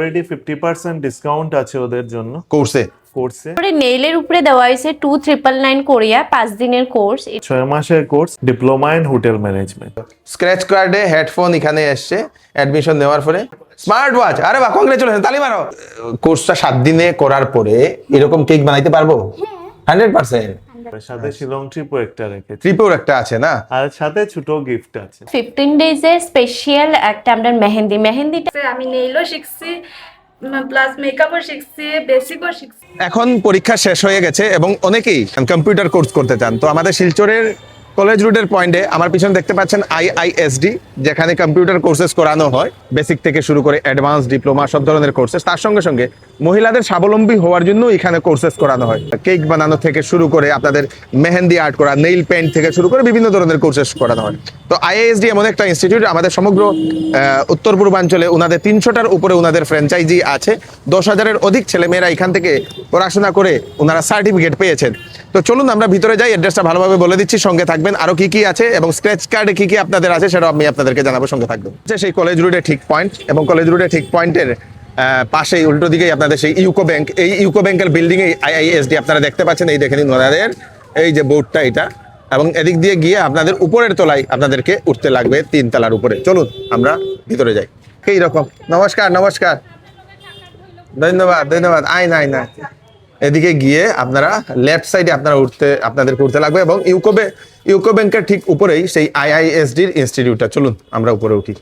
Already 50% discount আছে ওদের জন্য কোর্সে। পরে নেইলের উপরে দেওয়া হয়েছে 2999 কোরিয়া 5 দিনের কোর্স। 6 মাসের course, diploma in hotel management. Scratch কার্ডে হেডফোন এখানে এসছে অ্যাডমিশন নেওয়ার পরে। স্মার্ট ওয়াচ, আরে বাহ, কংগ্রেচুলেশন, তালি মারো। কোর্সটা 7 দিনে করার পরে এরকম কেক বানাইতে পারবো 100%। সাথে শিলং ট্রিপও একটা রেখেছি, ট্রিপেও একটা আছে না, আর সাথে ছোট গিফট আছে। 15 ডেজের স্পেশাল একটা আমরা মেহেন্দিটা আমি নেইলও শিখছি, প্লাস মেকআপও শিখছি, বেসিকও শিখছি। এখন পরীক্ষা শেষ হয়ে গেছে এবং অনেকেই কম্পিউটার কোর্স করতে চান। তো আমাদের শিলচরের কলেজ রোডের পয়েন্টে আমার পিছনে দেখতে পাচ্ছেন আইআইএসডি, যেখানে কম্পিউটার কোর্সেস করানো হয়, বেসিক থেকে শুরু করে অ্যাডভান্স, ডিপ্লোমা, সব ধরনের কোর্সেস। তার সঙ্গে সঙ্গে মহিলাদের স্বাবলম্বী হওয়ার জন্য এখানে কোর্সেস করানো হয়। কেক বানানো থেকে শুরু করে আপনাদের মেহেন্দি আর্ট করা, নেইল পেন্ট থেকে শুরু করে বিভিন্ন ধরনের কোর্সেস করানো হয়। তো আইআইএসডি এমন একটা ইনস্টিটিউট, আমাদের সমগ্র উত্তর পূর্বাঞ্চলে ওনাদের 300টার উপরে ওনাদের ফ্র্যাঞ্চাইজি আছে। 10,000-এর অধিক ছেলেমেয়েরা এখান থেকে পড়াশোনা করে ওনারা সার্টিফিকেট পেয়েছেন। তো চলুন আমরা ভিতরে যাই, অ্যাড্রেসটা ভালোভাবে বলে দিচ্ছি, সঙ্গে থাকবেন। আরো কি কি আছে এবং স্ক্র্যাচ কার্ডে কি কি আপনাদের আছে সেটা আমি আপনাদেরকে জানাবো, সঙ্গে থাকবেন। সেই কলেজ রোডে ঠিক পয়েন্ট, এবং কলেজ রোডে ঠিক পয়েন্টের পাশেই উল্টো দিকেই আপনাদের সেই ইউকো ব্যাংক। এই ইউকো ব্যাংকের বিল্ডিং এ আইআইএসডি আপনারা দেখতে পাচ্ছেন। এই দেখেন ওনাদের এই যে বোর্ডটা, এটা, এবং এদিক দিয়ে গিয়ে আপনাদের উপরের তলায় আপনাদেরকে উঠতে লাগবে 3 তলার উপরে। চলুন আমরা ভিতরে যাই। এই রকম, নমস্কার নমস্কার, ধন্যবাদ ধন্যবাদ। আয় এদিকে গিয়ে আপনারা লেফট সাইডে আপনাদেরকে উঠতে লাগবে, এবং ইউকো ব্যাংকের ঠিক উপরেই সেই আইআইএসডির ইনস্টিটিউটটা। চলুন আমরা উপরে উঠি।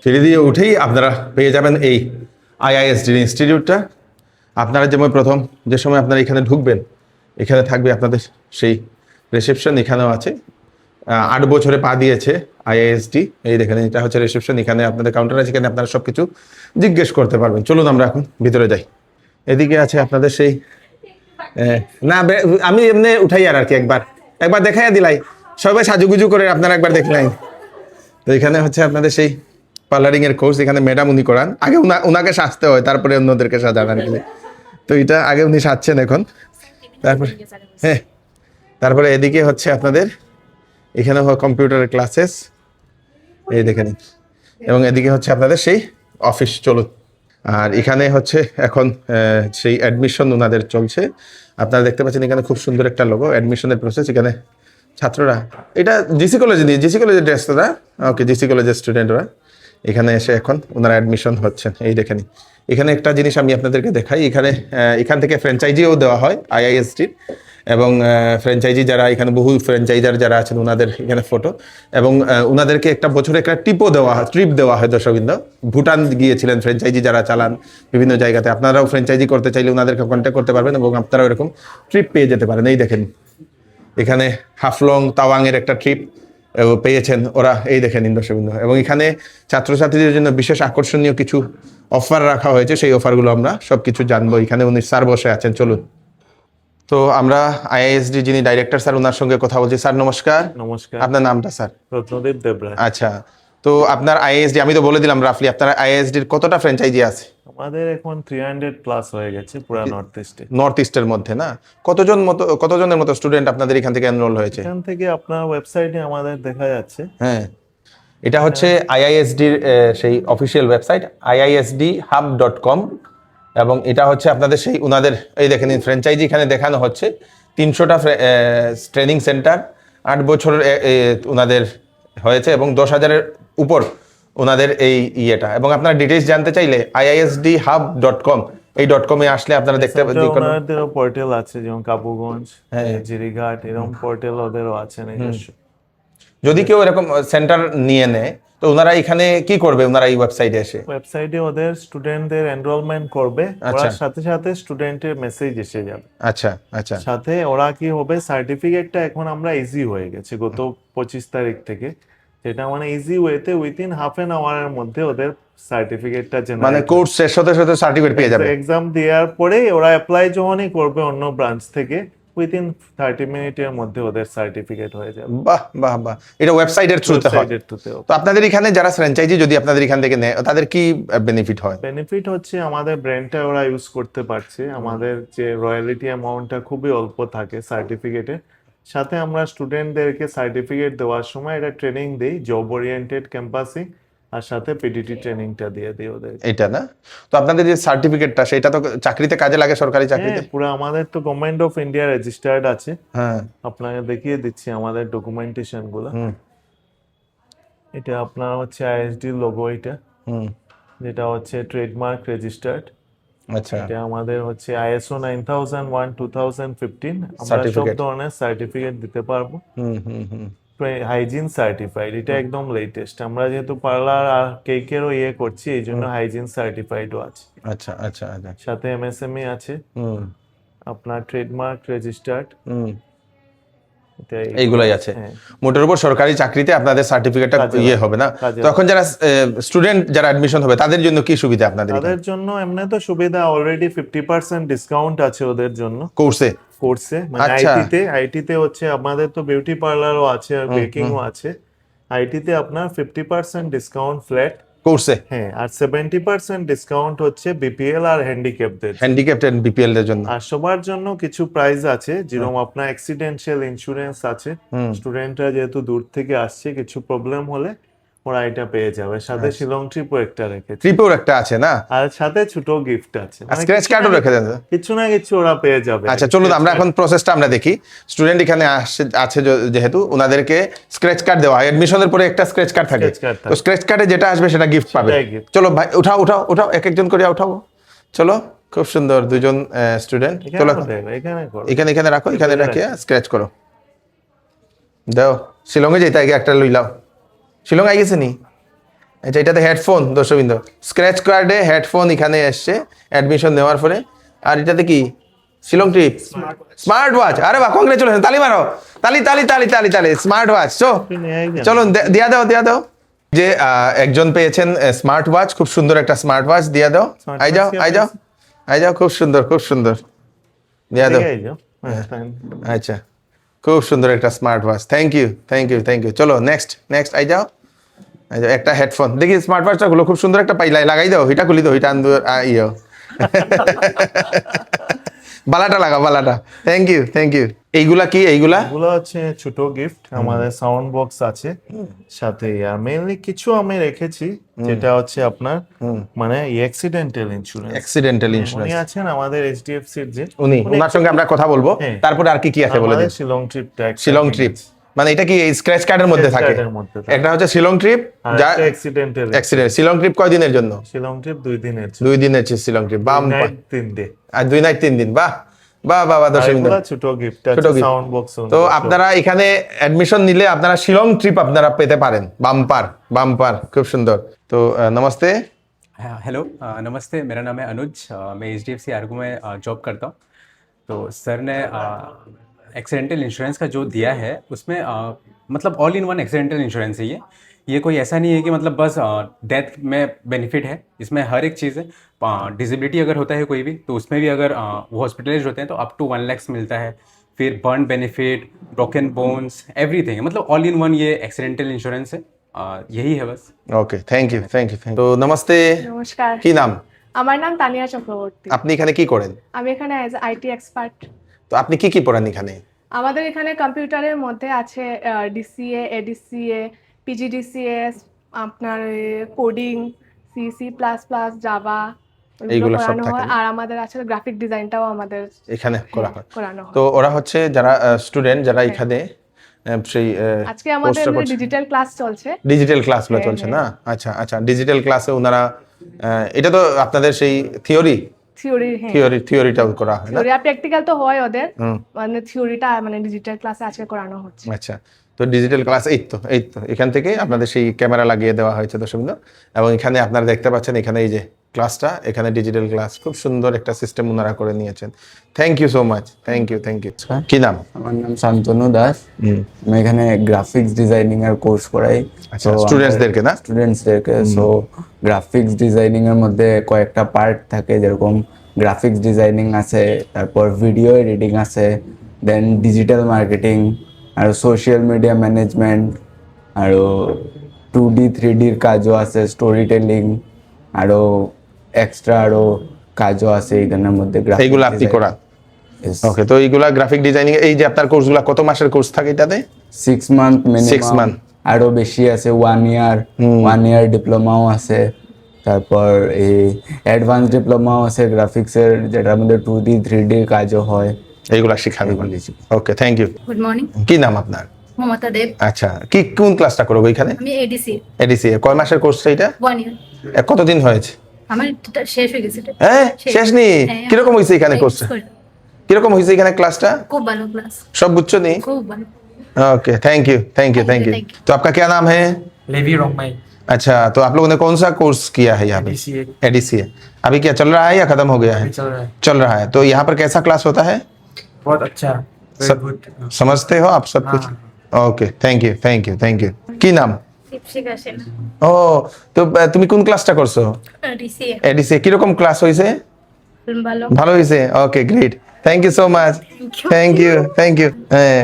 সিঁড়ি দিয়ে উঠেই আপনারা পেয়ে যাবেন এই আইআইএসডির ইনস্টিটিউটটা। আপনারা যেমন প্রথম যে সময় আপনারা এখানে ঢুকবেন, এখানে থাকবে আপনাদের সেই রিসেপশন, এখানেও আছে। 8 বছরে পা দিয়েছে আইআইএসডি। এই দেখেন, এটা হচ্ছে রিসেপশন, এখানে আপনাদের কাউন্টার আছে, এখানে আপনারা সবকিছু জিজ্ঞেস করতে পারবেন। চলুন আমরা এখন ভিতরে যাই। এদিকে আছে আপনাদের সেই না, আমি এমনি উঠাই আর কি, একবার দেখাইয়া দিলাই, সবাই সাজুগুজু করে আপনারা একবার দেখলেন। তো এখানে হচ্ছে আপনাদের সেই পার্লারিং এর কোর্স। এখানে ম্যাডাম উনি করান, আগে ওনাকে সাজতে হয়, তারপরে অন্যদেরকে সাজান আর কি। তো এটা আগে উনি সাজছেন এখন, তারপরে এদিকে হচ্ছে আপনাদের এখানে কম্পিউটারের ক্লাসেস, এই দেখেন, এবং এদিকে হচ্ছে আপনাদের সেই অফিস। চলুন। আর এখানে হচ্ছে এখন সেই অ্যাডমিশন ওনাদের চলছে। আপনারা দেখতে পাচ্ছেন এখানে খুব সুন্দর একটা লোগো, অ্যাডমিশনের প্রসেস। এখানে ছাত্ররা, এটা জিসি কলেজের ড্রেস তো না, ওকে, জিসি কলেজের স্টুডেন্টরা এখানে এসে এখন ওনারা অ্যাডমিশন হচ্ছেন। এই দেখেন, এখানে একটা জিনিস আমি আপনাদেরকে দেখাই। এখান থেকে ফ্র্যাঞ্চাইজিও দেওয়া হয় আইআইএসটির, এবং ফ্র্যাঞ্চাইজি যারা এখানে, বহু ফ্র্যাঞ্চাইজার যারা আছেন ওনাদের এখানে ফটো, এবং ওনাদেরকে একটা বছরে একটা ট্রিপ দেওয়া হয়। দর্শকবৃন্দ, ভুটান গিয়েছিলেন ফ্র্যাঞ্চাইজি যারা চালান বিভিন্ন জায়গাতে। আপনারাও ফ্র্যাঞ্চাইজি করতে চাইলে ওনাদেরকে কন্ট্যাক্ট করতে পারবেন, এবং আপনারাও এরকম ট্রিপ পেয়ে যেতে পারেন। এই দেখেন, এখানে হাফলং তাওয়াংয়ের একটা ট্রিপ পেয়েছেন ওরা। এই দেখেন দর্শকবৃন্দ, এবং এখানে ছাত্রছাত্রীদের জন্য বিশেষ আকর্ষণীয় কিছু অফার রাখা হয়েছে। সেই অফারগুলো আমরা সবকিছু জানবো। এখানে উনি স্যার বসে আছেন, চলুন। তো আমরা আইআইএসডি যিনি ডাইরেক্টর স্যার, ওনার সঙ্গে কথা বলছি। স্যার নমস্কার। নমস্কার। আপনার নামটা স্যার? রত্নদীপ দেবরাজ। আচ্ছা, তো আপনার আইআইএসডি, আমি তো বলে দিলাম রাফলি, আপনার আইআইএসডির কতটা ফ্র্যাঞ্চাইজি আছে? আমাদের এখন 300 প্লাস হয়ে গেছে পুরো নর্থ ইস্টের মধ্যে না? কতজনের মতো স্টুডেন্ট আপনাদের এখান থেকে এনরোল হয়েছে? এখান থেকে আপনার ওয়েবসাইটে আমাদের দেখা যাচ্ছে। হ্যাঁ, এটা হচ্ছে আইআইএসডির সেই অফিসিয়াল ওয়েবসাইট iisdhub.com, এবং এটা হচ্ছে আপনাদের সেই ওনাদের, এই দেখেন ফ্র্যাঞ্চাইজি এখানে দেখানো হচ্ছে। 300টা ট্রেনিং সেন্টার, 8 বছরের ওনাদের হয়েছে, এবং 10,000-এর উপর ওনাদের এই ইয়েটা। এবং আপনারা ডিটেইলস জানতে চাইলে iisdhub.com, এই .com-এ আসলে আপনারা দেখতে পাবেন। ওনাদেরও পোর্টাল আছে, যেমন কাবুগঞ্জ, জিরিঘাট, এরকম পোর্টাল ওদেরও আছে নিজস্ব। যদি কেউ এরকম সেন্টার নিয়ে নেয়, তো ওনারা এখানে কি করবে? ওনারা এই ওয়েবসাইটে ওদের স্টুডেন্টদের এনরোলমেন্ট করবে, ওর সাথে সাথে স্টুডেন্টের মেসেজ এসে যাবে। আচ্ছা আচ্ছা। সাথে ওরা কি হবে, সার্টিফিকেটটা এখন আমরা ইজি হয়ে গেছে গত 25 তারিখ থেকে, যেটা মানে ইজি ওয়েতে উইথিন হাফ এন আওয়ারের মধ্যে ওদের সার্টিফিকেটটা জেনারেট, মানে কোর্স শেষ হতে হতে সার্টিফিকেট পেয়ে যাবে। এক্সাম দেওয়ার পরে ওরা অ্যাপ্লাই যখনই করবে অন্য ব্রাঞ্চ থেকে, উইথিন 30 মিনিটের মধ্যে ওদের সার্টিফিকেট হয়ে যাবে। বাহ বাহ বাহ, এটা ওয়েবসাইটের থ্রুতে হয়। তো আপনাদের এখানে যারা ফ্র্যাঞ্চাইজি যদি আপনাদের এখান থেকে নেয়, তাদের কি বেনিফিট হয়? বেনিফিট হচ্ছে আমাদের ব্র্যান্ডটা ওরা ইউজ করতে পারছে, আমাদের যে রয়্যালিটি অ্যামাউন্টটা খুবই অল্প থাকে সার্টিফিকেটে। সাথে আমরা স্টুডেন্টদেরকে সার্টিফিকেট দেওয়ার সময় এটা ট্রেনিং দেই, জব ওরিয়েন্টেড ক্যাম্পাসিং, আর সাথে পিডিটি ট্রেনিংটা দিয়ে দিই ওদের। এটা না, তো আপনাদের যে সার্টিফিকেটটা সেটা তো চাকরিতে কাজে লাগে, সরকারি চাকরিতে? হ্যাঁ, পুরো আমাদের তো গভর্নমেন্ট অফ ইন্ডিয়া রেজিস্টার্ড আছে। হ্যাঁ। আপনাকে দেখিয়ে দিচ্ছি আমাদের ডকুমেন্টেশন গুলো। এটা আপনার হচ্ছে আইএসডি লোগো, এটা যেটা হচ্ছে ট্রেডমার্ক রেজিস্টার্ড। আচ্ছা। এটা আমাদের হচ্ছে ISO 9001 2015। আমরা সব Certificate। ধরনের সার্টিফিকেট দিতে পারবো। হাইজিন সার্টিফাইড, এটা একদম লেটেস্ট। আমরা যেহেতু পার্লার আর কেকেরও করছি, এই জন্য হাইজিন সার্টিফাইডও আছে। আচ্ছা আচ্ছা আচ্ছা। সাথে MSME আছে, আপনার ট্রেডমার্ক রেজিস্টার্ড, এইগুলাই আছে। মোটের উপর সরকারি চাকরিতে আপনাদের সার্টিফিকেটটা হবে না। তখন যারা স্টুডেন্ট যারা অ্যাডমিশন হবে তাদের জন্য কি সুবিধা আপনাদের? তাদের জন্য এমনি তো সুবিধা, অলরেডি 50% ডিসকাউন্ট আছে ওদের জন্য কোর্সে। মানে আইটিতে হচ্ছে আমাদের তো বিউটি পার্লারও আছে আর বেকিংও আছে। আইটিতে আপনার 50% ডিসকাউন্ট ফ্ল্যাট কোর্সে। হ্যাঁ, আর 70% ডিসকাউন্ট হচ্ছে বিপিএল আর হ্যান্ডিক্যাপড এন্ড বিপিএল এর জন্য। আর সবার জন্য কিছু প্রাইস আছে, যেরকম আপনার অ্যাক্সিডেন্টাল ইন্স্যুরেন্স আছে। স্টুডেন্টরা যেহেতু দূর থেকে আসছে, কিছু প্রবলেম হলে ওরা এটা পেয়ে যাবে। সাথে শিলং ট্রিপও একটা রেখেছে। ট্রিপও একটা আছে না? আর সাথে ছোট গিফট আছে, স্ক্র্যাচ কার্ডও রেখে দেন। কিছু না কিছু ওরা পেয়ে যাবে। আচ্ছা চলুন আমরা এখন প্রসেসটা আমরা দেখি। স্টুডেন্ট এখানে আছে যেহেতু ওনাদেরকে স্ক্র্যাচ কার্ড দেওয়া হয়, এডমিশনের পরে একটা স্ক্র্যাচ কার্ড থাকে, তো স্ক্র্যাচ কার্ডে যেটা আসবে সেটা গিফট পাবে। চলো ভাই উঠাও উঠাও উঠাও, এক একজন করে উঠাবো। চলো, খুব সুন্দর দুজন স্টুডেন্ট। চলো এখানে এখানে রাখো, এখানে রাখিয়া স্ক্র্যাচ করো। দাও, শিলংয়ে যেতে আগে একটা লইলাও। শিলং আই গেছে নি? আচ্ছা, এটাতে হেডফোন দর্শকবৃন্দ, স্ক্র্যাচ কার্ডে হেডফোন এখানে এসছে অ্যাডমিশন নেওয়ার পরে। আর এটাতে কি? Shillong trip smart watch. আরে বাহ, কংগ্রেচুলেশন, তালি মারো, তালি তালি তালি তালি তালি। Smart watch. চলুন দিয়া দাও দিয়া দাও। যে একজন পেয়েছেন স্মার্ট ওয়াচ, খুব সুন্দর একটা স্মার্ট ওয়াচ দিয়া দাও। আই যাও আই যাও আই যাও, খুব সুন্দর খুব সুন্দর, দিয়া দাও। আচ্ছা, খুব সুন্দর একটা smart watch. Thank you thank you thank you. চলো নেক্সট নেক্সট আই যাও। একটা হেডফোন দেখি, স্মার্ট ওয়াচটা গুলো খুব সুন্দর একটা পাইলাই, লাগাই দাও, হিটা খুলি দাও, হিটা ইয়ে বালাটা লাগা, বালাটা। Thank you thank you. এইগুলা কি? এইগুলা হচ্ছে ছোট গিফট। আমাদের সাউন্ড বক্স আছে সাথে। আর মেইনলি কিছু আমি রেখেছি যেটা হচ্ছে আপনার মানে অ্যাক্সিডেন্টাল ইন্স্যুরেন্স। উনি আছেন আমাদের HDFC এর যে, ওনার সঙ্গে আমরা কথা বলবো। তারপরে আর কি কি আছে বলে দিন। শিলং ট্রিপটা, শিলং ট্রিপ মানে এটা কি এই স্ক্র্যাচ কার্ডের মধ্যে থাকে? একটা হচ্ছে শিলং ট্রিপ, যা অ্যাক্সিডেন্ট। শিলং ট্রিপ কয় দিনের জন্য? শিলং ট্রিপ 2 দিনের। 2 দিনের শিলং ট্রিপ, বাম 3 দিন আর 2 নাইট 3 দিন। বাহ বাহ বাহ বাহ। ছোট গিফট আছে, সাউন্ড বক্স। তো আপনারা এখানে অ্যাডমিশন নিলে আপনারা শিলং ট্রিপ আপনারা পেতে পারেন। বাম্পার বাম্পার, খুব সুন্দর। তো নমस्ते। हेलो नमस्ते, मेरा नाम है अनुज। मैं HDFC आर्गो में जॉब करता हूँ। तो सर ने एक्सीडेंटल इंश्योरेंस का जो दिया है उसमें मतलब all in one accidental insurance है ये कोई ऐसा नहीं है कि मतलब बस डेथ में बेनिफिट है, इसमें हर एक चीज़ है। डिसेबिलिटी अगर होता है कोई भी तो उसमें भी अगर वो हॉस्पिटलाइज होते हैं तो अप टू 1 लाख मिलता है। फिर burn benefit, broken bones, everything, मतलब ऑल इन वन ये एक्सीडेंटल इंश्योरेंस है। यही है बस। ওকে, থ্যাংক ইউ থ্যাংক ইউ। তো নমস্তে। নমস্কার। কি নাম? আমার নাম তানিয়া চক্রবর্তী। আপনি এখানে কি করেন? আমি এখানে অ্যাজ আইটি এক্সপার্ট। তো আপনি কি কি পড়ান এখানে? আমাদের এখানে কম্পিউটারের মধ্যে আছে ডিসিএ, এডিসিএ, পিজিডিসিএস, আপনার কোডিং, C++, জাভা, এইগুলো সব করানো থাকে। হয়। আর আমাদের আছে গ্রাফিক ডিজাইনটাও আমাদের এখানে করানো হয়। তো ওরা হচ্ছে যারা স্টুডেন্ট যারা এখানে সেই আজকে আমাদের ডিজিটাল ক্লাস চলছে। ডিজিটাল ক্লাসগুলো চলছে না? আচ্ছা আচ্ছা, ডিজিটাল ক্লাসে ওনারা এটা তো আপনাদের সেই থিওরিটাও করা হয় না? থিওরি আর প্র্যাকটিক্যাল তো হয় ওদের, মানে থিওরিটা মানে ডিজিটাল ক্লাসে আজকে করানো হচ্ছে। আচ্ছা, তো ডিজিটাল ক্লাস এই তো এখান থেকে আপনাদের সেই ক্যামেরা লাগিয়ে দেওয়া হয়েছে দর্শকবৃন্দ, এবং এখানে আপনারা দেখতে পাচ্ছেন এখানে এই যে ক্লাসটা, এখানে ডিজিটাল ক্লাস, খুব সুন্দর একটা সিস্টেম ওনারা করে নিয়েছেন। Thank you so much, thank you thank you. কি নাম? আমার নাম শান্তনু দাস। আমি এখানে গ্রাফিক্স ডিজাইনিং এর কোর্স করাই। আচ্ছা, স্টুডেন্টসদেরকে না? স্টুডেন্টসদেরকে। সো গ্রাফিক্স ডিজাইনিং এর মধ্যে কয়েকটা পার্ট থাকে, যেরকম গ্রাফিক্স ডিজাইনিং আছে, তারপর ভিডিও এডিটিং আছে, দেন ডিজিটাল মার্কেটিং, আর সোশ্যাল মিডিয়া ম্যানেজমেন্ট, আৰু 2D 3D ৰ কাজও আছে, স্টোরি টেলিং, আৰু এক্সট্রা আৰু কাজও আছে এইখানের মধ্যে। এইগুলো আপনি করান? ওকে, তো এইগুলা গ্রাফিক ডিজাইনিং এই যে আপনার কোর্সগুলো কত মাসের কোর্স থাকে এটাতে? 6 মান্থ মিনিমাম। 6 মান্থ আরো বেশি আছে, 1 ইয়ার ডিপ্লোমাও আছে, তারপর এই অ্যাডভান্স ডিপ্লোমাও আছে গ্রাফিক্সের, যেটার মধ্যে 2D 3D কাজও হয়। এইগুলা শিখাবে। ওকে, থ্যাংক ইউ। গুড মর্নিং, কি নাম আপনার? মমতা দেব। আচ্ছা, কি কোন ক্লাসটা করবো এখানে? আমি এডিসি এডিসি কয় মাসের কোর্স এটা? 1 ইয়ার। কতদিন হয়েছে? আমার শেষ হয়ে গেছে এটা। হ্যাঁ, শেষ নি? হ্যাঁ, কিরকম হয়েছে এখানে কোর্সটা? কিরকম হয়েছে এখানে ক্লাসটা? খুব ভালো ক্লাস, সব বুঝছো নি? খুব ভালো। Okay, thank you thank you thank you. thank you। तो आपका क्या नाम है? लेवी रोंगमाई। अच्छा, तो आप लोगों ने कौन सा कोर्स किया है यहाँ पे? ADCA। एडीसीए। अभी क्या चल रहा है या खत्म हो गया है? अभी चल रहा है। चल रहा है। तो यहाँ पर कैसा क्लास होता है? बहुत अच्छा, वेरी सब- गुड। समझते हो आप सब कुछ? Okay, thank you thank you thank you. কি নাম? দীপশিকা সেন, ও, তো তুমি কোন ক্লাসটা করছো? এডিসি। এডিসি কিরকম ক্লাস হয়েছে? ভালো। ভালো হয়েছে। Okay, great, thank you so much. Thank you.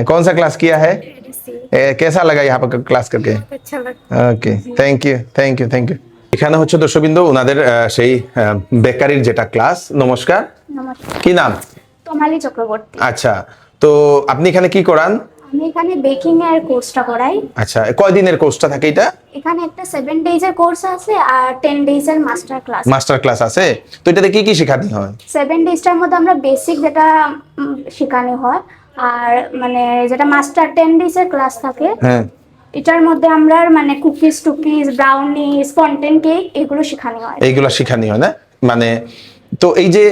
कौन सा क्लास किया है? এডিসি कैसा लगा यहाँ पर क्लास करके? আচ্ছা লাগে। Okay, thank you thank you thank you. এখানে হচ্ছে দর্শকবৃন্দ ওনাদের সেই বেকারির যেটা ক্লাস। নমস্কার, নমস্কার, কি নাম? তোমালি চক্রবর্তী। আচ্ছা, তো আপনি এখানে কি করান? আমি এখানে বেকিং এর কোর্সটা করাই। আচ্ছা, কয় দিনের কোর্সটা থাকে এটা? এখানে একটা 7 days এর কোর্স আছে আর 10 days এর মাস্টার ক্লাস। মাস্টার ক্লাস আছে। তো এটাতে কি কি শেখানো হয়? 7 days-টার মধ্যে আমরা বেসিক যেটা শেখানো হয়, আর মানে যেটা মাস্টার 10 days এর ক্লাস থাকে, হ্যাঁ, এটার মধ্যে আমরা মানে কুকিজ টুকিজ ব্রাউনি স্পন্টেন কেক এগুলো শেখানো হয়। এইগুলো শেখানো হয় না? মানে তো এই যে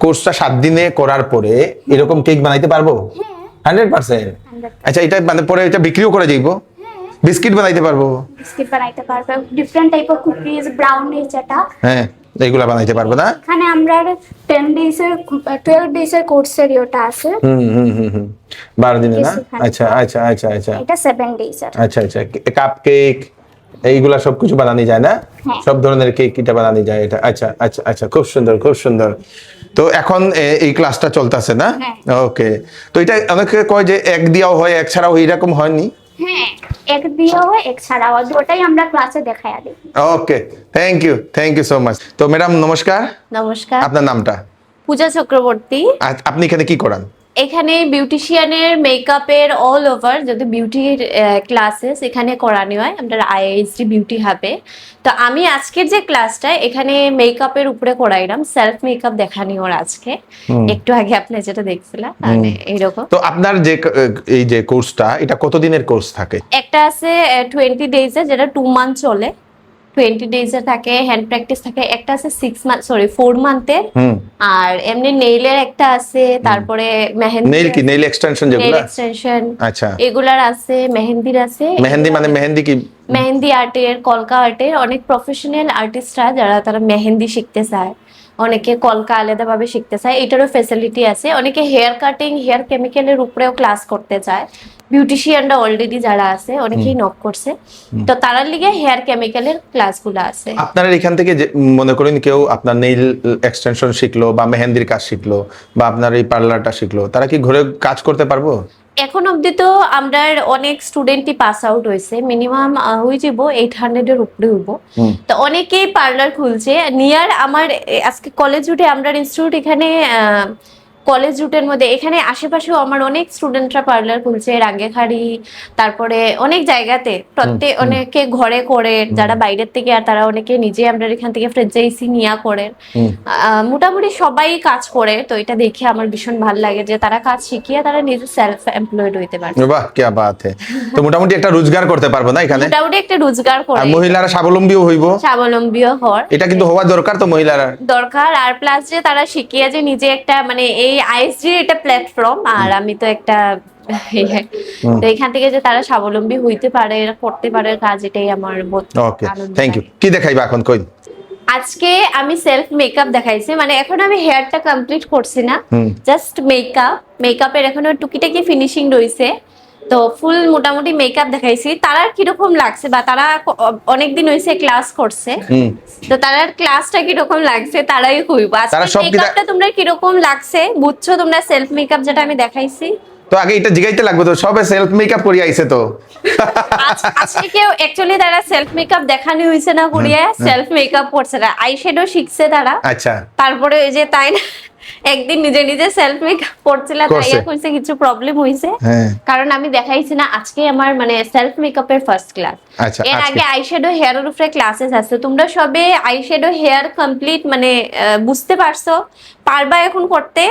কোর্সটা 7 দিনে করার পরে এরকম কেক বানাইতে পারবো? 100%। আচ্ছা, এটা মানে পরে এটা বিক্রিও করে যাইব? বিস্কিট বানাইতে পারবো? বিস্কিট বানাইতে পারবে, ডিফারেন্ট টাইপের কুকিজ ব্রাউনি যেটা। হ্যাঁ, এইগুলা বানাইতে পারবো না? এখানে আমরা 10 days এর 12 days এর কোর্সের ইয়েটা আছে। হুম 12 দিনে না? শেখানো আচ্ছা আচ্ছা আচ্ছা আচ্ছা এটা 7 days এর। আচ্ছা আচ্ছা। কাপ কেক এইগুলা সবকিছু বানানো যায় না? হ্যাঁ। সব ধরনের কেক এটা বানানো যায় এটা। আচ্ছা আচ্ছা আচ্ছা, খুব সুন্দর খুব সুন্দর। তো এখন এই ক্লাসটা চলতেছে না? হ্যাঁ। ওকে। তো এটা অনেকে কয় যে এক দিয়াও হয় এক ছাড়াও, এইরকম হয়নি? হ্যাঁ, এক দিয়েও হয় এক ছাড়াও, দুটোটাই আমরা ক্লাসে দেখাই দিই। ওকে, থ্যাংক ইউ সো মাচ। তো ম্যাডাম নমস্কার, নমস্কার, আপনার নামটা? পূজা চক্রবর্তী। আপনি এখানে কি করান? এখানে বিউটিশিয়ানের মেকআপের অল ওভার যদি বিউটির ক্লাসেস এখানে করানো হয় আমরা আইএসডি বিউটি হাবে। তো আমি আজকের যে ক্লাসটা এখানে মেকআপের উপরে করাইলাম, সেলফ মেকআপ দেখানি ওর আজকে একটু আগে আপনি যেটা দেখছিলেন মানে এইরকম। তো আপনার যে এই যে কোর্সটা এটা কতদিনের কোর্স থাকে? একটা আছে 20 days এর যেটা 2 মান্থ চলে, 20 days এর থাকে, হ্যান্ড প্র্যাকটিস থাকে। একটা আছে 4 মান্থের, আর এমনি নেইলের একটা আছে, তারপরে মেহেন্দি, নেইল কি নেইল এক্সটেনশন নেইল যেগুলো? এক্সটেনশন আচ্ছা, এগুলার আছে, মেহেন্দির আছে। মেহেন্দি মানে মেহেন্দি কি? মেহেন্দি আর্টের, কলকা আর্টের অনেক প্রফেশনাল আর্টিস্টরা যারা তারা মেহেন্দি শিখতে চায়, অনেকে কলকা আলাদাভাবে শিখতে চায়, এটারও ফ্যাসিলিটি আছে। অনেকে হেয়ার কাটিং, হেয়ার কেমিক্যালের উপরেও ক্লাস করতে চায়। বিউটিশিয়ানরা অলরেডি যারা আছে অনেকেই নক করছে, তো তারার লিগে হেয়ার কেমিক্যালের ক্লাসগুলো আছে। আপনার এখান থেকে যে মনে করেন কেউ আপনার নেইল এক্সটেনশন শিখলো বা মেহেন্দির কাজ শিখলো বা আপনার এই পার্লারটা শিখলো, তারা কি ঘরে কাজ করতে পারবো? এখন অবধি তো আমরা অনেক স্টুডেন্টই পাস আউট হয়েছে, মিনিমাম হয়ে যাব 800 এর উপরে হইব। তো অনেকেই পার্লার খুলছে নিয়ার আমার আজকে কলেজ রুটে আমরা ইনস্টিটিউট এখানে কলেজ রুটের মধ্যে এখানে আশেপাশেও আমার অনেক স্টুডেন্টরা পার্লার খুলছে, রাঙ্গেখাড়ি, তারপরে অনেক জায়গাতে প্রত্যেক অনেকে ঘরে করে, যারা বাইরের থেকে আর তারা অনেকে নিজে আমরা এখান থেকে ফ্র্যাঞ্চাইজি নিয়া করে, মোটামুটি সবাই কাজ করে। তো এটা দেখে আমার ভীষণ ভালো লাগে যে তারা কাজ শিখিয়ে তারা নিজে সেলফ এমপ্লয়েড হইতে পারে। বাহ, কি বাত है। তো মোটামুটি একটা রোজগার করতে পারবো না এখানে? মোটামুটি একটা রোজগার করে, আর মহিলারা স্বাবলম্বীও হইব, স্বাবলম্বীও হওয়ার এটা কিন্তু হওয়া দরকার তো মহিলারা দরকার। আর প্লাস যে তারা শিখিয়ে যে নিজে একটা মানে এই আইএসডি এটা প্ল্যাটফর্ম, আর আমি তো একটা তো এখান থেকে যে তারা স্বাবলম্বী হইতে পারে, করতে পারে কাজ, এটাই আমার বহুত ওকে, আনন্দ থ্যাংক ইউ। লাগে। কি দেখাইবা এখন কই? আজকে আমি সেলফ মেকআপ দেখাইছি, মানে এখন আমি হেয়ারটা কমপ্লিট করছি না, জাস্ট মেকআপের এখনো টুকিটাকি ফিনিশিং রয়েছে। তো ফুল মোটামুটি মেকআপ দেখাইছি। তারা কিরকম লাগছে বা তারা অনেকদিন হয়েছে ক্লাস করছে, তো তার ক্লাসটা কিরকম লাগছে তারাই কইবো। আজকে মেকআপটা তোমরা কিরকম লাগছে বুঝছো তোমরা? সেলফ মেকআপ যেটা আমি দেখাইছি, তো আগে এটা জিগাইতে লাগবে তো, সবে সেলফ মেকআপ করি আইছে তো। আজকে কেউ অ্যাকচুয়ালি তারা সেলফ মেকআপ দেখানো হয়েছে না করিয়া, সেলফ মেকআপ করছে না, আই শ্যাডো শিখছে তারা। আচ্ছা, তারপরে ওই যে তাই না একদিন নিজে নিজে সেলফ মেকআপ করছিলাম, করছে। তাইয়া কইছে কিছু প্রবলেম হইছে, হ্যাঁ কারণ আমি দেখাইছি না আজকে আমার মানে সেলফ মেকআপের ফার্স্ট ক্লাস। আচ্ছা, এর আজকে। আগে আইশ্যাডো হেয়ারের উপরে ক্লাসেস আছে, তোমরা সবে আইশ্যাডো হেয়ার কমপ্লিট মানে বুঝতে পারছো, পারবা এখন করতে।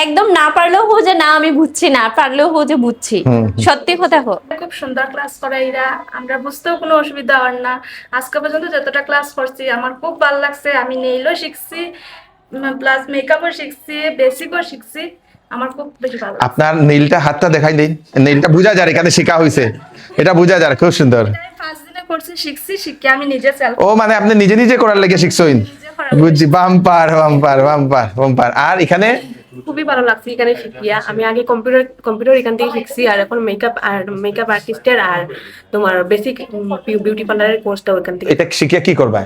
একদম না পারলেও হো যে না আমি বুঝছি, না পারলেও হো যে বুঝছি, সত্যি কথা হো। খুব সুন্দর ক্লাস করাইরা, আমরা বুঝতেও কোনো অসুবিধা হয় না। আজকে পর্যন্ত যতটা ক্লাস করছি আমার খুব ভালো লাগছে। আমি নেইলও শিখছি, প্লাস মেকআপও শিখছি, বেসিকও শিখছি। আমার খুব বেশি ভালো লাগছে। আপনার নীলটা হাতটা দেখাই দিন, নীলটা বোঝা যায় এখানে শেখা হয়েছে, এটা বোঝা যায়, খুব সুন্দর। ফার্স্ট দিনে করছি, শিখছি, শিখে আমি নিজে সেলফ ও মানে আপনি নিজে নিজে করার লেগে শিখছেন, বুঝছি। Bumper bumper bumper bumper. আর এখানে খুবই ভালো লাগছে এখানে শিখিয়া। আমি আগে কম্পিউটার এখান থেকে শিখছি, আর এখন মেকআপ আর্টিস্টের আর তোমার বেসিক বিউটি পার্লারের কোর্সটা ওখান থেকে এটা শিখিয়ে কি করবা?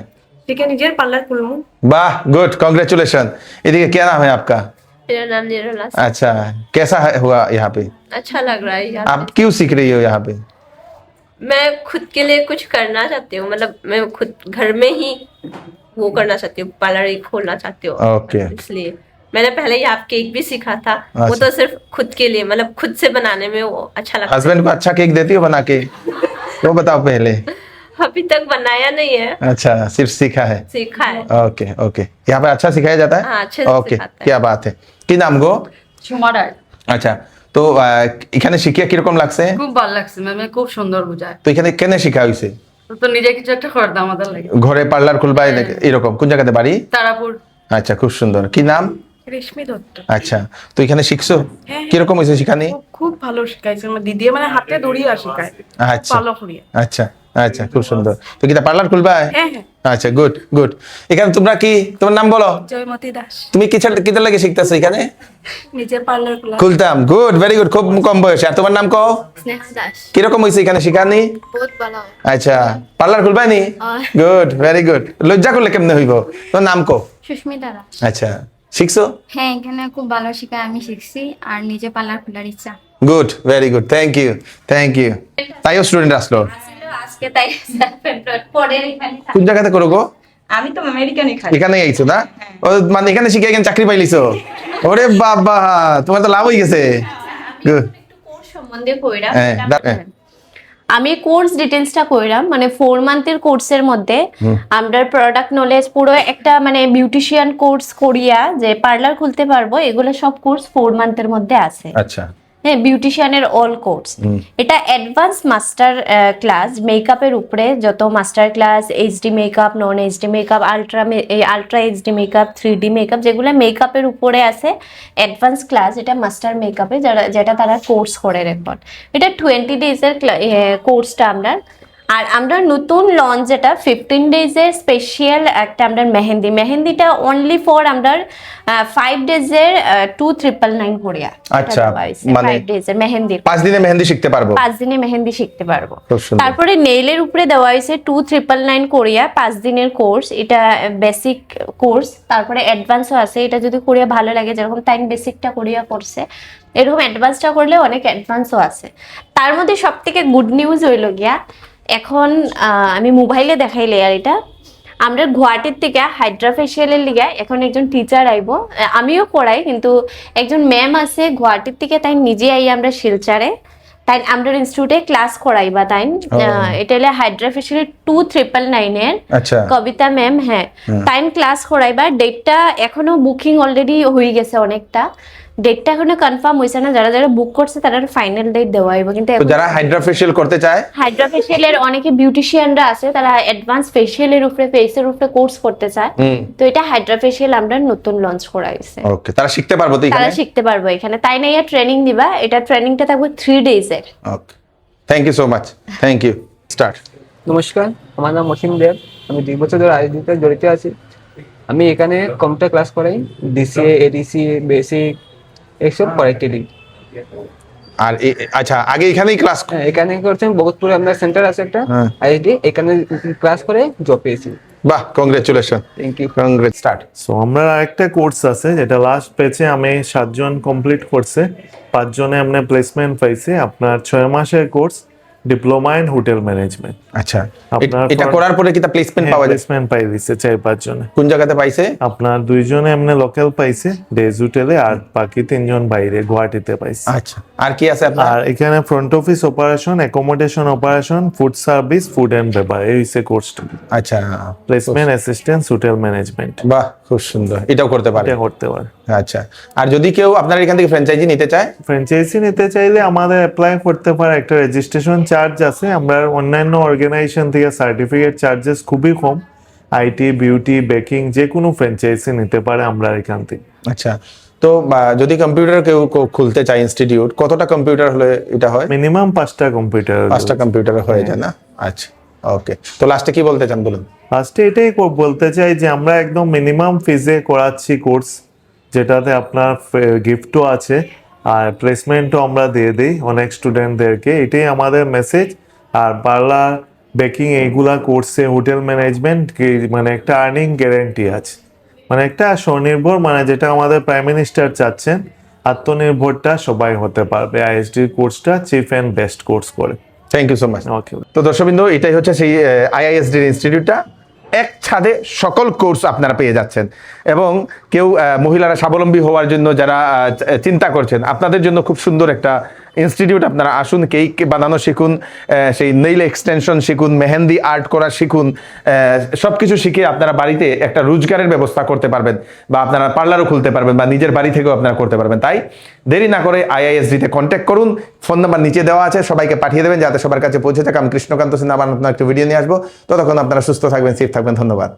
শিখে নিজের পার্লার খুলবো। वाह गुड कांग्रेचुलेशन। इधर क्या नाम है आपका? मेरा नाम निरोला। अच्छा, कैसा हुआ यहाँ पे? अच्छा लग रहा है यार। आप क्यों सीख रही हो यहाँ पे? मैं खुद के लिए कुछ करना चाहती हूँ, मतलब मैं खुद घर में ही वो करना चाहती हूँ, पार्लर ही खोलना चाहती हूँ। ओके। इसलिए मैंने पहले ही आप केक भी सीखा था, वो अच्छा। तो सिर्फ खुद के लिए, मतलब खुद से बनाने में वो अच्छा लगता है। हस्बैंड को अच्छा केक देती हो बना के? वो बताओ पहले। अभी तक बनाया नहीं है, अच्छा, सिर्फ सीखा है। सीखा है। ओके ओके, यहाँ पे अच्छा सिखाया जाता है? हाँ, अच्छे से ओके, सिखाते हैं। क्या बात है। কি নাম গো? সুমারার আচ্ছা, তো এখানে শিখিয়ে কিরকম লাগছে? খুব ভালো লাগছে, ম্যামে খুব সুন্দর বুঝায়। তো এখানে কেন শিখা হয়েছে? তো নিজে কিছু একটা করতাম আমাদের লাগে। ঘরে পার্লার খুলবা এরকম? কোন জায়গাতে বাড়ি? তারাপুর। আচ্ছা, খুব সুন্দর। কি নাম? রেশমি দত্ত। আচ্ছা, তো এখানে শিখছো কিরকম হয়েছে শিখানি? খুব ভালো শিখাইছে আমার দিদি, মানে হাতে ধরিয়া শিখায়, আচ্ছা ভালো করিয়া। আচ্ছা আচ্ছা, খুব সুন্দর। তো কি পার্লার খুলবা? হ্যাঁ হ্যাঁ। আচ্ছা, গুড গুড। এখানে তোমরা কি, তোমার নাম বলো? জয়মতী দাস। তুমি কিসের লাগে শিখতেছো এখানে? নিজের পার্লার খোলা। খুলতাম। Good, very good. খুব কম বয়স। আর তোমার নাম কও? स्नेहा दास। কিরকম হয়েছে এখানে শিখানি? बहुत ভালো। আচ্ছা, পার্লার খুলবা নি? Good, very good. লজ্জা করলে কেমনে হইব? তোমার নাম কও? সুস্মিতা দাস। আচ্ছা, শিখছো? হ্যাঁ, এখানে খুব ভালো শিখায়, আমি শিখছি আর নিজে পার্লার খোলার ইচ্ছা। Good, very good. Thank you thank you. তাইও স্টুডেন্ট আসলো আজকে তাই পরে এখানে কোন জায়গাতে করো গো? আমি তো আমেরিকানই খাই। এখানে আইছো না? ও মানে এখানে শিখে এখানে চাকরি পাইলিছো? ওরে বাবা, তোমার তো লাভ হয়ে গেছে। গুড। কোর্স সম্বন্ধে কইরা হ্যাঁ, হ্যাঁ। আমি কোর্স ডিটেইলসটা কইরাম, মানে 4 মান্থের কোর্সের মধ্যে আমরা প্রোডাক্ট নলেজ পুরো একটা মানে বিউটিশিয়ান কোর্স করিয়া যে পার্লার খুলতে পারবো, এগুলো সব কোর্স 4 মান্থের মধ্যে আছে। আচ্ছা, হ্যাঁ, বিউটিশিয়ানের অল কোর্স। এটা অ্যাডভান্স মাস্টার ক্লাস মেকআপের উপরে, যত মাস্টার ক্লাস এইচডি মেকআপ, নন HD makeup, ultra HD makeup, 3D makeup, যেগুলো মেকআপের উপরে আছে অ্যাডভান্স ক্লাস, এটা মাস্টার মেকআপে যেটা তারা কোর্স করে রেকর্ড। এটা 20 ডেজের কোর্সটা আমরা। আর আমরা নতুন লঞ্চ যেটা 15 ডেজের স্পেশাল একটা আমরা মেহেন্দিটা অনলি ফর আমরা 5 ডেজের 2999 করিয়া। আচ্ছা, মানে 5 ডেজের মেহেন্দির 5 দিনে মেহেন্দি শিখতে পারবো? 5 দিনে মেহেন্দি শিখতে পারবো। খুব সুন্দর। তারপরে নেইলের উপরে দেওয়া হয়েছে 2999 কোরিয়া 5 দিনের কোর্স, এটা বেসিক কোর্স। তারপরে অ্যাডভান্সও আছে, এটা যদি কোরিয়া ভালো লাগে, যেরকম টাইম বেসিকটা কোরিয়া করছে এরকম অ্যাডভান্সটা করলে অনেক অ্যাডভান্সও আছে। তার মধ্যে সবথেকে গুড নিউজ হইল গিয়া, এখন আমি মোবাইলে দেখাইলে আর এটা আমরা গুয়াহাটির থেকে হাইড্রা ফেশিয়ালের লিগে এখন একজন টিচার আইব, আমিও করাই, কিন্তু একজন ম্যাম আছে গুয়াহাটির থেকে, তাই নিজে আই আমরা শিলচারে, তাই আমরা ইনস্টিটিউটে ক্লাস করাইবা। তাই এটা হলে হাইড্রা ফেশিয়াল 2999 এর আচ্ছা, কবিতা ম্যাম। হ্যাঁ, টাইম ক্লাস করাইবা। ডেটটা এখনো বুকিং অলরেডি হয়ে গেছে অনেকটা, ডেটটা এখনো কনফার্ম হইছে না। যারা যারা বুক করছে তারা ফাইনাল ডেট দেওয়া হইব। কিন্তু তো যারা হাইড্রা ফেশিয়াল করতে চায়, হাইড্রা ফেশিয়ালের অনেকে বিউটিশিয়ানরা আছে, তারা অ্যাডভান্স ফেশিয়ালের উপরে ফেসের উপরে কোর্স করতে চায়, তো এটা হাইড্রা ফেশিয়াল আমরা নতুন লঞ্চ করা হয়েছে। ওকে, তারা শিখতে পারবো তো তারা এখানে? শিখতে পারবো এখানে, তাই না? ট্রেনিং দিবা, এটা ট্রেনিংটা থাকবে 3 ডেজের। Okay, thank you so much. Thank you. Start. নমস্কার, আমার নাম অসীম দেব। আমি 2 বছর ধরে আইডিতে জড়িত আছি। আমি এখানে কম্পিউটার ক্লাস করাই, ডিসিএ, এডিসি, বেসিক এইসব করাই, টেলিং। আর আচ্ছা, আগে এখানেই ক্লাস? হ্যাঁ, এখানে করছেন বগতপুরে আমাদের সেন্টার আছে একটা হ্যাঁ। আইডি, এখানে ক্লাস করে জব পেয়েছি। বাহ, congratulation. Thank you. Congrat. Start. So আমরা আরেকটা কোর্স আছে যেটা লাস্ট পেজে আমি 7 জন কমপ্লিট করছে, 5 জনে আমরা প্লেসমেন্ট পাইছি। আপনার 6 মাসের course, diploma in hotel management. আচ্ছা, আপনার এটা for- করার পরে কি তা প্লেসমেন্ট পাওয়া যায়? প্লেসমেন্ট পাই দিছে 4-5 জনে। কোন জায়গাতে পাইছে? আপনার 2 জনে এমনি লোকাল পাইছে ডেজ হোটেলে, আর বাকি 3 জন বাইরে গুয়াহাটিতে পাইছে। আচ্ছা, আর কি আছে আপনার? আর এখানে front office operation, accommodation operation, food service, food and বেভার, এই হইছে কোর্সটা। আচ্ছা, প্লেসমেন্ট অ্যাসিস্ট্যান্ট হোটেল ম্যানেজমেন্ট, বাহ, খুব সুন্দর, এটাও করতে পারে। এটা করতে পারে। আচ্ছা, আর যদি কেউ আপনার এখান থেকে ফ্র্যাঞ্চাইজি নিতে চায়? ফ্র্যাঞ্চাইজি নিতে চাইলে আমাদের অ্যাপ্লাই করতে পারে। একটা রেজিস্ট্রেশন চার্জ আছে, আমরা অন্যান্য অর্গানাইজেশন থেকে সার্টিফিকেট চার্জেস খুবই কম। আইটি, বিউটি, বেকিং যে কোনো ফ্র্যাঞ্চাইজি নিতে পারে আমরা এখান থেকে। আচ্ছা, তো যদি কম্পিউটার কেউ খুলতে চায় ইনস্টিটিউট, কতটা কম্পিউটার হলে এটা হয়? মিনিমাম 5টা কম্পিউটার। 5টা কম্পিউটার হয়ে যায় না? আচ্ছা, ওকে। তো লাস্টে কি বলতে চান বলুন? ফার্স্টে এটাই বলতে চাই যে আমরা একদম মিনিমাম ফিজে করাচ্ছি কোর্স, যেটাতে আপনার গিফটও আছে আর প্লেসমেন্টও আমরা দিয়ে দিই অনেক স্টুডেন্টদেরকে। এটাই আমাদের মেসেজ। আর পার্লার, বেকিং এইগুলা কোর্সে হোটেল ম্যানেজমেন্ট মানে একটা আর্নিং গ্যারেন্টি আছে, মানে একটা স্বনির্ভর, মানে যেটা আমাদের প্রাইম মিনিস্টার চাচ্ছেন, আত্মনির্ভরটা সবাই হতে পারবে। আইএসডি কোর্সটা চিফ অ্যান্ড বেস্ট কোর্স করে। Thank you so much. Okay. তো দর্শকবৃন্দ, এটাই হচ্ছে সেই আইআইএসডি ইনস্টিটিউটটা। এক ছাদে সকল কোর্স আপনারা পেয়ে যাচ্ছেন, এবং কেউ মহিলারা স্বাবলম্বী হওয়ার জন্য যারা চিন্তা করছেন, আপনাদের জন্য খুব সুন্দর একটা ইনস্টিটিউট। আপনারা আসুন, কেক বানানো শিখুন, সেই নেইল এক্সটেনশন শিখুন, মেহেন্দি আর্ট করা শিখুন, সব কিছু শিখে আপনারা বাড়িতে একটা রোজগারের ব্যবস্থা করতে পারবেন, বা আপনারা পার্লারও খুলতে পারবেন, বা নিজের বাড়ি থেকেও আপনারা করতে পারবেন। তাই দেরি না করে আইআইএসডিতে কন্ট্যাক্ট করুন। ফোন নাম্বার নিচে দেওয়া আছে, সবাইকে পাঠিয়ে দেবেন যাতে সবার কাছে পৌঁছে থাকে। আমি কৃষ্ণকান্ত সিনহা আবার নতুন একটা ভিডিও নিয়ে আসবো। ততক্ষণ আপনারা সুস্থ থাকবেন, সেফ থাকবেন। ধন্যবাদ।